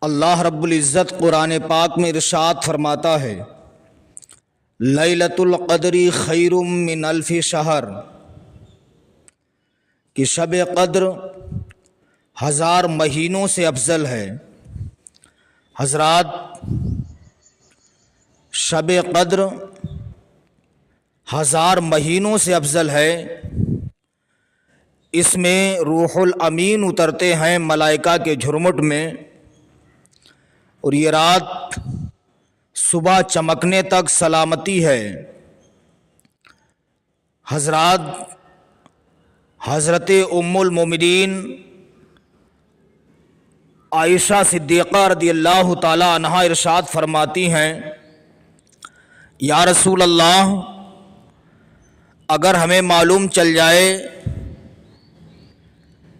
اللہ رب العزت قرآن پاک میں ارشاد فرماتا ہے، لیلۃ القدر خیر من الف شہر، کہ شب قدر 1000 مہینوں سے افضل ہے۔ حضرات، شب قدر 1000 مہینوں سے افضل ہے۔ اس میں روح الامین اترتے ہیں ملائکہ کے جھرمٹ میں، اور یہ رات صبح چمکنے تک سلامتی ہے۔ حضرات، حضرت ام المومنین عائشہ صدیقہ رضی اللہ تعالی عنہا ارشاد فرماتی ہیں، یا رسول اللہ، اگر ہمیں معلوم چل جائے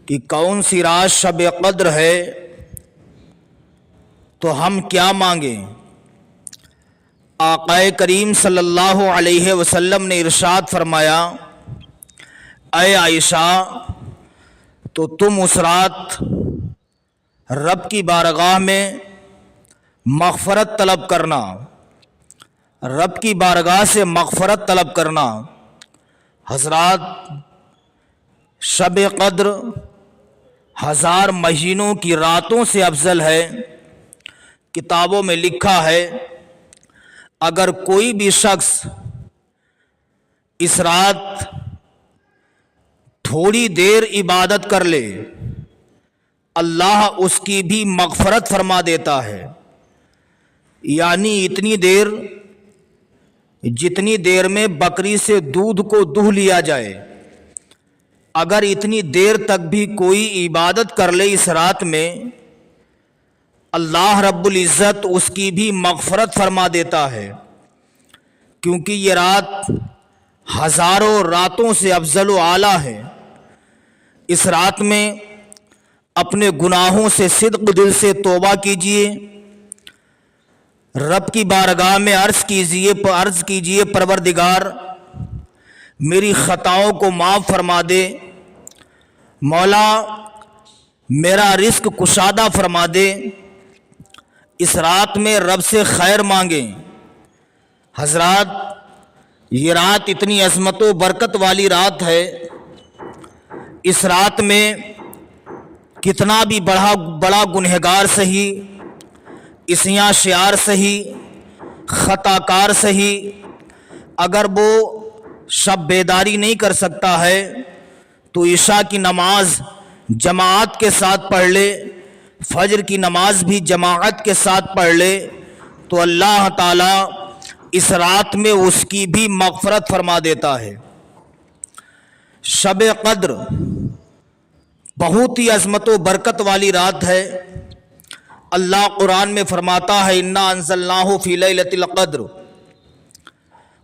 کہ کون سی رات شب قدر ہے تو ہم کیا مانگیں؟ آقا کریم صلی اللہ علیہ وسلم نے ارشاد فرمایا، اے عائشہ، تو تم اس رات رب کی بارگاہ میں مغفرت طلب کرنا، رب کی بارگاہ سے مغفرت طلب کرنا۔ حضرات، شب قدر 1000 مہینوں کی راتوں سے افضل ہے۔ کتابوں میں لکھا ہے، اگر کوئی بھی شخص اس رات تھوڑی دیر عبادت کر لے، اللہ اس کی بھی مغفرت فرما دیتا ہے۔ یعنی اتنی دیر جتنی دیر میں بکری سے دودھ کو دہہ لیا جائے، اگر اتنی دیر تک بھی کوئی عبادت کر لے اس رات میں، اللہ رب العزت اس کی بھی مغفرت فرما دیتا ہے، کیونکہ یہ رات ہزاروں راتوں سے افضل و اعلیٰ ہے۔ اس رات میں اپنے گناہوں سے صدق دل سے توبہ کیجیے، رب کی بارگاہ میں عرض کیجیے، پروردگار میری خطاؤں کو معاف فرما دے، مولا میرا رزق کشادہ فرما دے۔ اس رات میں رب سے خیر مانگیں۔ حضرات، یہ رات اتنی عظمت و برکت والی رات ہے۔ اس رات میں کتنا بھی بڑا گنہگار سہی، عصیاں شعار سہی، خطا کار سہی، اگر وہ شب بیداری نہیں کر سکتا ہے تو عشاء کی نماز جماعت کے ساتھ پڑھ لے، فجر کی نماز بھی جماعت کے ساتھ پڑھ لے، تو اللہ تعالیٰ اس رات میں اس کی بھی مغفرت فرما دیتا ہے۔ شب قدر بہت ہی عظمت و برکت والی رات ہے۔ اللہ قرآن میں فرماتا ہے، انا انزلناہ فی لیلۃ القدر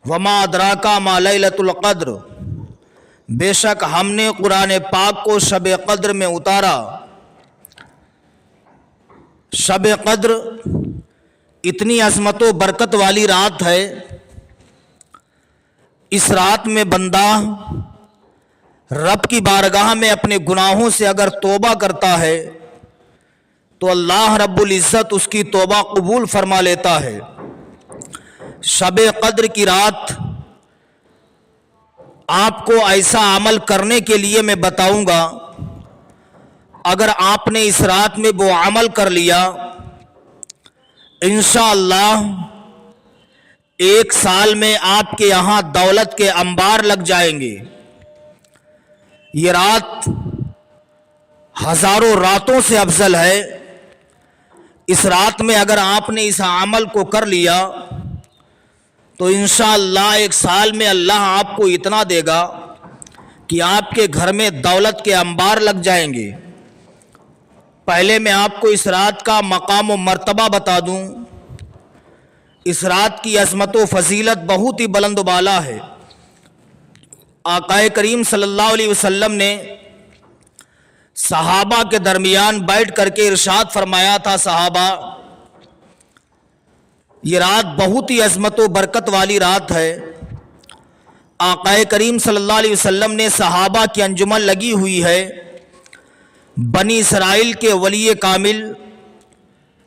وما ادراک ما لیلۃ القدر، بے شک ہم نے قرآن پاک کو شب قدر میں اتارا۔ شب قدر اتنی عظمت و برکت والی رات ہے۔ اس رات میں بندہ رب کی بارگاہ میں اپنے گناہوں سے اگر توبہ کرتا ہے تو اللہ رب العزت اس کی توبہ قبول فرما لیتا ہے۔ شب قدر کی رات آپ کو ایسا عمل کرنے کے لیے میں بتاؤں گا، اگر آپ نے اس رات میں وہ عمل کر لیا، انشاءاللہ 1 سال میں آپ کے یہاں دولت کے انبار لگ جائیں گے۔ یہ رات ہزاروں راتوں سے افضل ہے۔ اس رات میں اگر آپ نے اس عمل کو کر لیا تو انشاءاللہ 1 سال میں اللہ آپ کو اتنا دے گا کہ آپ کے گھر میں دولت کے انبار لگ جائیں گے۔ پہلے میں آپ کو اس رات کا مقام و مرتبہ بتا دوں۔ اس رات کی عظمت و فضیلت بہت ہی بلند و بالا ہے۔ آقا کریم صلی اللہ علیہ وسلم نے صحابہ کے درمیان بیٹھ کر کے ارشاد فرمایا تھا، صحابہ، یہ رات بہت ہی عظمت و برکت والی رات ہے۔ آقا کریم صلی اللہ علیہ وسلم نے صحابہ کی انجمن لگی ہوئی ہے، بنی اسرائیل کے ولی کامل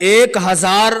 1000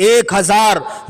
1000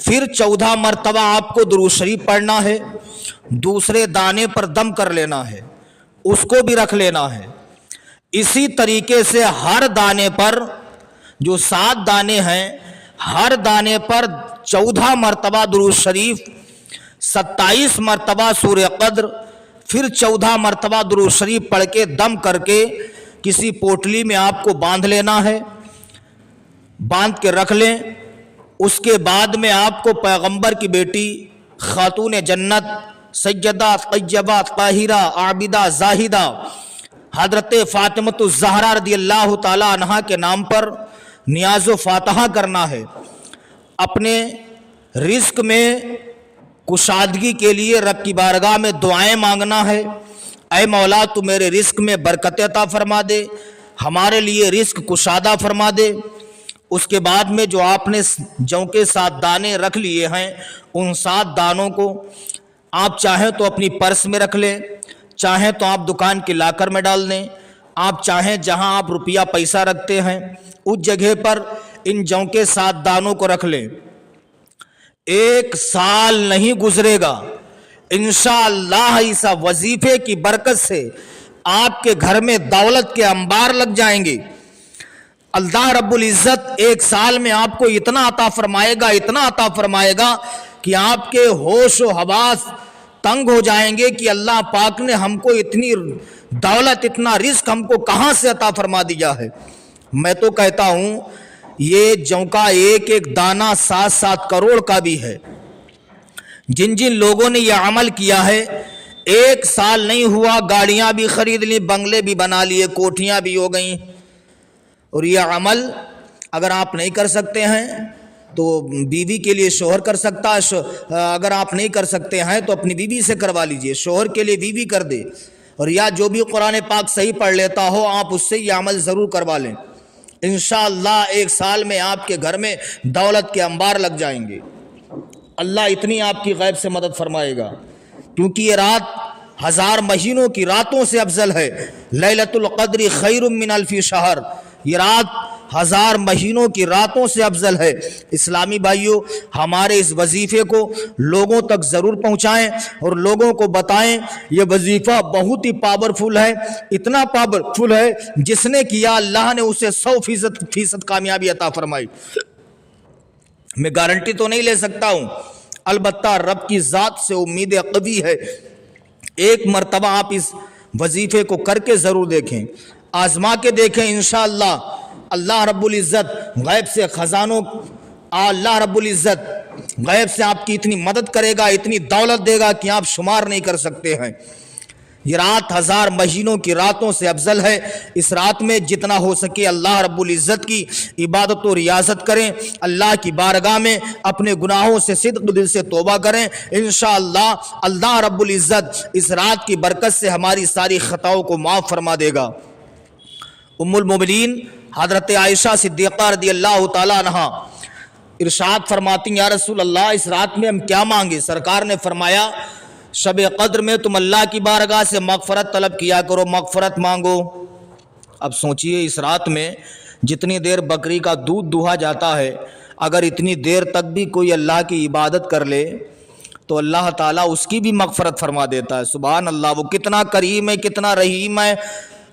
پھر 14 مرتبہ آپ کو درود شریف پڑھنا ہے، دوسرے دانے پر دم کر لینا ہے، اس کو بھی رکھ لینا ہے۔ اسی طریقے سے ہر دانے پر، جو 7 دانے ہیں، ہر دانے پر 14 مرتبہ درود شریف، 27 مرتبہ سورہ قدر، پھر 14 مرتبہ درود شریف پڑھ کے دم کر کے کسی پوٹلی میں آپ کو باندھ لینا ہے، باندھ کے رکھ لیں۔ اس کے بعد میں آپ کو پیغمبر کی بیٹی خاتون جنت سیدہ طیبہ طاہرہ عابدہ زاہدہ حضرت فاطمۃ الزہرا رضی اللہ تعالی عنہا کے نام پر نیاز و فاتحہ کرنا ہے، اپنے رزق میں کشادگی کے لیے رب کی بارگاہ میں دعائیں مانگنا ہے۔ اے مولا تو میرے رزق میں برکت عطا فرما دے، ہمارے لیے رزق کشادہ فرما دے۔ اس کے بعد میں جو آپ نے جوں کے 7 دانے رکھ لیے ہیں، ان 7 دانوں کو آپ چاہیں تو اپنی پرس میں رکھ لیں، چاہیں تو آپ دکان کے لاکر میں ڈال دیں، آپ چاہیں جہاں آپ روپیہ پیسہ رکھتے ہیں اس جگہ پر ان جوں کے 7 دانوں کو رکھ لیں۔ 1 سال نہیں گزرے گا انشاءاللہ اس وظیفے کی برکت سے آپ کے گھر میں دولت کے انبار لگ جائیں گے۔ اللہ رب العزت 1 سال میں آپ کو اتنا عطا فرمائے گا، اتنا عطا فرمائے گا کہ آپ کے ہوش و حواس تنگ ہو جائیں گے کہ اللہ پاک نے ہم کو اتنی دولت، اتنا رزق ہم کو کہاں سے عطا فرما دیا ہے۔ میں تو کہتا ہوں یہ جوں کا ایک ایک دانہ 7-7 کروڑ کا بھی ہے۔ جن جن لوگوں نے یہ عمل کیا ہے، 1 سال نہیں ہوا گاڑیاں بھی خرید لی، بنگلے بھی بنا لیے، کوٹھیاں بھی ہو گئیں۔ اور یہ عمل اگر آپ نہیں کر سکتے ہیں تو بیوی کے لیے شوہر کر سکتا ہے، اگر آپ نہیں کر سکتے ہیں تو اپنی بیوی سے کروا لیجئے، شوہر کے لیے بیوی کر دے، اور یا جو بھی قرآن پاک صحیح پڑھ لیتا ہو آپ اس سے یہ عمل ضرور کروا لیں۔ انشاءاللہ 1 سال میں آپ کے گھر میں دولت کے انبار لگ جائیں گے۔ اللہ اتنی آپ کی غیب سے مدد فرمائے گا، کیونکہ یہ رات 1000 مہینوں کی راتوں سے افضل ہے۔ لیلۃ القدر خیر من الف شہر، یہ رات 1000 مہینوں کی راتوں سے افضل ہے۔ اسلامی بھائیوں، ہمارے اس وظیفے کو لوگوں تک ضرور پہنچائیں اور لوگوں کو بتائیں یہ وظیفہ بہت ہی پاورفل ہے، اتنا پاورفل ہے جس نے کیا اللہ نے اسے 100% کامیابی عطا فرمائی۔ میں گارنٹی تو نہیں لے سکتا ہوں، البتہ رب کی ذات سے امید قوی ہے۔ 1 مرتبہ آپ اس وظیفے کو کر کے ضرور دیکھیں، آزما کے دیکھیں، انشاءاللہ اللہ رب العزت غیب سے خزانوں، اللہ رب العزت غیب سے آپ کی اتنی مدد کرے گا، اتنی دولت دے گا کہ آپ شمار نہیں کر سکتے ہیں۔ یہ رات 1000 مہینوں کی راتوں سے افضل ہے۔ اس رات میں جتنا ہو سکے اللہ رب العزت کی عبادت و ریاضت کریں، اللہ کی بارگاہ میں اپنے گناہوں سے صدق دل سے توبہ کریں، انشاءاللہ اللہ رب العزت اس رات کی برکت سے ہماری ساری خطاؤں کو معاف فرما دے گا۔ ام المومنین حضرت عائشہ صدیقہ رضی اللہ تعالی عنہا ارشاد فرماتی ہیں، یا رسول اللہ اس رات میں ہم کیا مانگے؟ سرکار نے فرمایا شب قدر میں تم اللہ کی بارگاہ سے مغفرت طلب کیا کرو، مغفرت مانگو۔ اب سوچئے اس رات میں جتنی دیر بکری کا دودھ دوہا جاتا ہے، اگر اتنی دیر تک بھی کوئی اللہ کی عبادت کر لے تو اللہ تعالیٰ اس کی بھی مغفرت فرما دیتا ہے۔ سبحان اللہ، وہ کتنا کریم ہے، کتنا رحیم ہے۔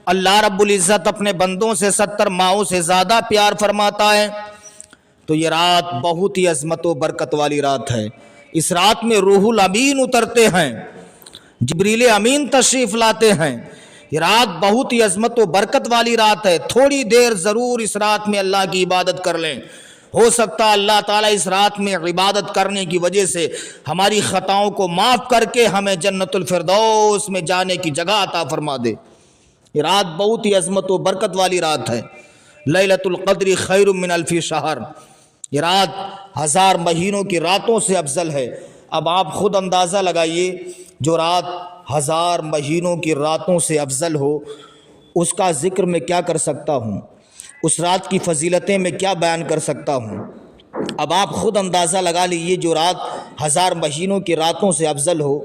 اللہ رب العزت اپنے بندوں سے 70 ماؤں سے زیادہ پیار فرماتا ہے۔ تو یہ رات بہت ہی عظمت و برکت والی رات ہے۔ اس رات میں روح الامین اترتے ہیں، جبریل امین تشریف لاتے ہیں۔ یہ رات بہت ہی عظمت و برکت والی رات ہے۔ تھوڑی دیر ضرور اس رات میں اللہ کی عبادت کر لیں، ہو سکتا ہے اللہ تعالیٰ اس رات میں عبادت کرنے کی وجہ سے ہماری خطاؤں کو معاف کر کے ہمیں جنت الفردوس میں جانے کی جگہ عطا فرما دے۔ یہ رات بہت ہی عظمت و برکت والی رات ہے۔ لیلۃ القدر خیر من الف شہر، یہ رات 1000 مہینوں کی راتوں سے افضل ہے۔ اب آپ خود اندازہ لگائیے، جو رات 1000 مہینوں کی راتوں سے افضل ہو اس کا ذکر میں کیا کر سکتا ہوں، اس رات کی فضیلتیں میں کیا بیان کر سکتا ہوں۔ اب آپ خود اندازہ لگا لیجیے، جو رات 1000 مہینوں کی راتوں سے افضل ہو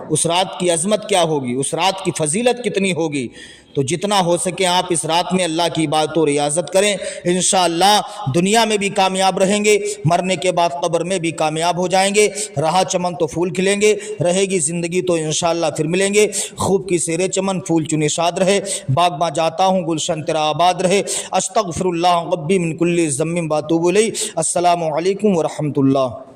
اس رات کی عظمت کیا ہوگی، اس رات کی فضیلت کتنی ہوگی۔ تو جتنا ہو سکے آپ اس رات میں اللہ کی عبادت و ریاضت کریں، انشاءاللہ دنیا میں بھی کامیاب رہیں گے، مرنے کے بعد قبر میں بھی کامیاب ہو جائیں گے۔ رہا چمن تو پھول کھلیں گے، رہے گی زندگی تو انشاءاللہ پھر ملیں گے۔ خوب کی سیر چمن پھول چنی شاد رہے، باغ باں جاتا ہوں گلشن تیرا آباد رہے۔ استغفر اللہ ربی من کل ذنب واتوب الیہ۔ السلام علیکم ورحمۃ اللہ۔